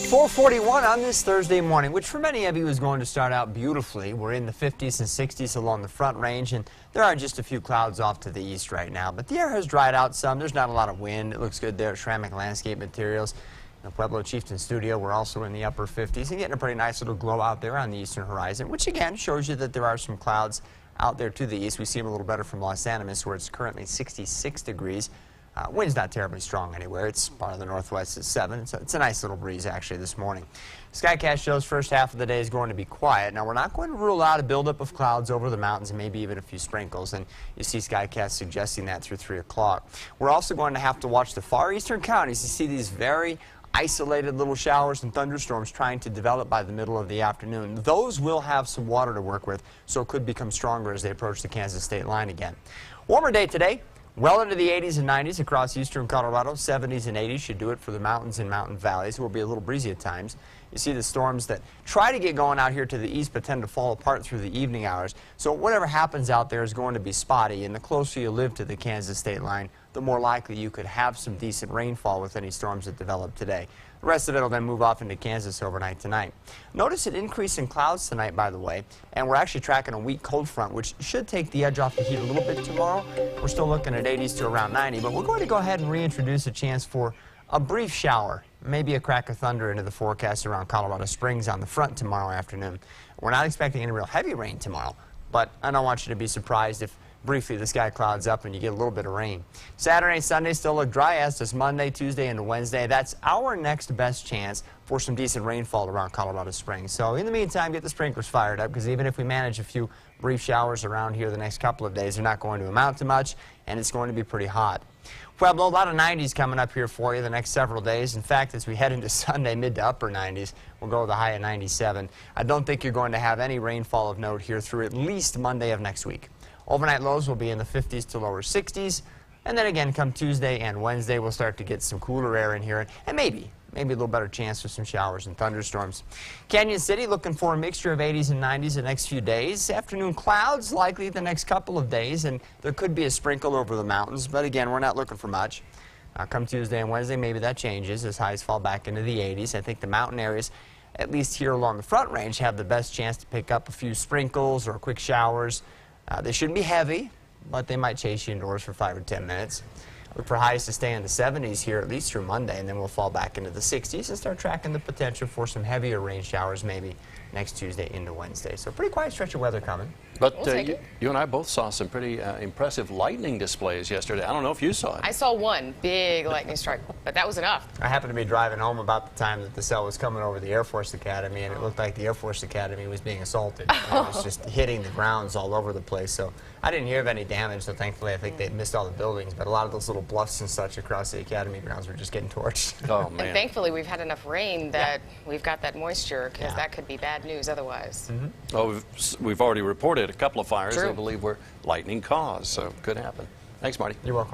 441 on this Thursday morning, which for many of you is going to start out beautifully. We're in the 50s and 60s along the front range, and there are just a few clouds off to the east right now. But the air has dried out some. There's not a lot of wind. It looks good there at Ceramic Landscape Materials. In the Pueblo Chieftain Studio, we're also in the upper 50s and getting a pretty nice little glow out there on the eastern horizon, which again shows you that there are some clouds out there to the east. We see them a little better from Los Animas, where it's currently 66 degrees. Wind's not terribly strong anywhere. It's part of the northwest at 7. It's a nice little breeze actually this morning. Skycast shows first half of the day is going to be quiet. Now we're not going to rule out a buildup of clouds over the mountains and maybe even a few sprinkles, and you see Skycast suggesting that through 3 o'clock. We're also going to have to watch the far eastern counties to see these very isolated little showers and thunderstorms trying to develop by the middle of the afternoon. Those will have some water to work with, so it could become stronger as they approach the Kansas state line again. Warmer day today. Well into the 80s and 90s across eastern Colorado. 70s and 80s should do it for the mountains and mountain valleys. It will be a little breezy at times. You see the storms that try to get going out here to the east but tend to fall apart through the evening hours. So whatever happens out there is going to be spotty, and the closer you live to the Kansas state line, the more likely you could have some decent rainfall with any storms that develop today. The rest of it will then move off into Kansas overnight tonight. Notice an increase in clouds tonight, by the way, and we're actually tracking a weak cold front, which should take the edge off the heat a little bit tomorrow. We're still looking at 80s to around 90, but we're going to go ahead and reintroduce a chance for a brief shower, maybe a crack of thunder into the forecast around Colorado Springs on the front tomorrow afternoon. We're not expecting any real heavy rain tomorrow, but I don't want you to be surprised if briefly the sky clouds up and you get a little bit of rain. Saturday and Sunday still look dry, as does Monday, Tuesday, and Wednesday. That's our next best chance for some decent rainfall around Colorado Springs. So in the meantime, get the sprinklers fired up, because even if we manage a few brief showers around here the next couple of days, they're not going to amount to much, and it's going to be pretty hot. Pueblo, a lot of 90s coming up here for you the next several days. In fact, as we head into Sunday, mid to upper 90s, we'll go with a high of 97. I don't think you're going to have any rainfall of note here through at least Monday of next week. Overnight lows will be in the 50s to lower 60s, and then again come Tuesday and Wednesday we'll start to get some cooler air in here, and maybe a little better chance for some showers and thunderstorms. Canyon City looking for a mixture of 80s and 90s the next few days. Afternoon clouds likely the next couple of days, and there could be a sprinkle over the mountains, but again, we're not looking for much. Come Tuesday and Wednesday, maybe that changes as highs fall back into the 80s. I think the mountain areas, at least here along the front range, have the best chance to pick up a few sprinkles or quick showers. They shouldn't be heavy, but they might chase you indoors for 5 or 10 minutes. Look for highs to stay in the 70s here at least through Monday, and then we'll fall back into the 60s and start tracking the potential for some heavier rain showers maybe next Tuesday into Wednesday. So pretty quiet stretch of weather coming. But you and I both saw some pretty impressive lightning displays yesterday. I don't know if you saw it. I saw one big lightning strike, but that was enough. I happened to be driving home about the time that the cell was coming over the Air Force Academy, and it looked like the Air Force Academy was being assaulted. It was just hitting the grounds all over the place. So I didn't hear of any damage, so thankfully I think they missed all the buildings, but a lot of those little bluffs and such across the Academy grounds were just getting torched. Oh, man. And thankfully we've had enough rain that we've got that moisture, because that could be bad news otherwise. Oh, we've already reported a couple of fires True. they believe were lightning caused, so could happen. Thanks, Marty. You're welcome.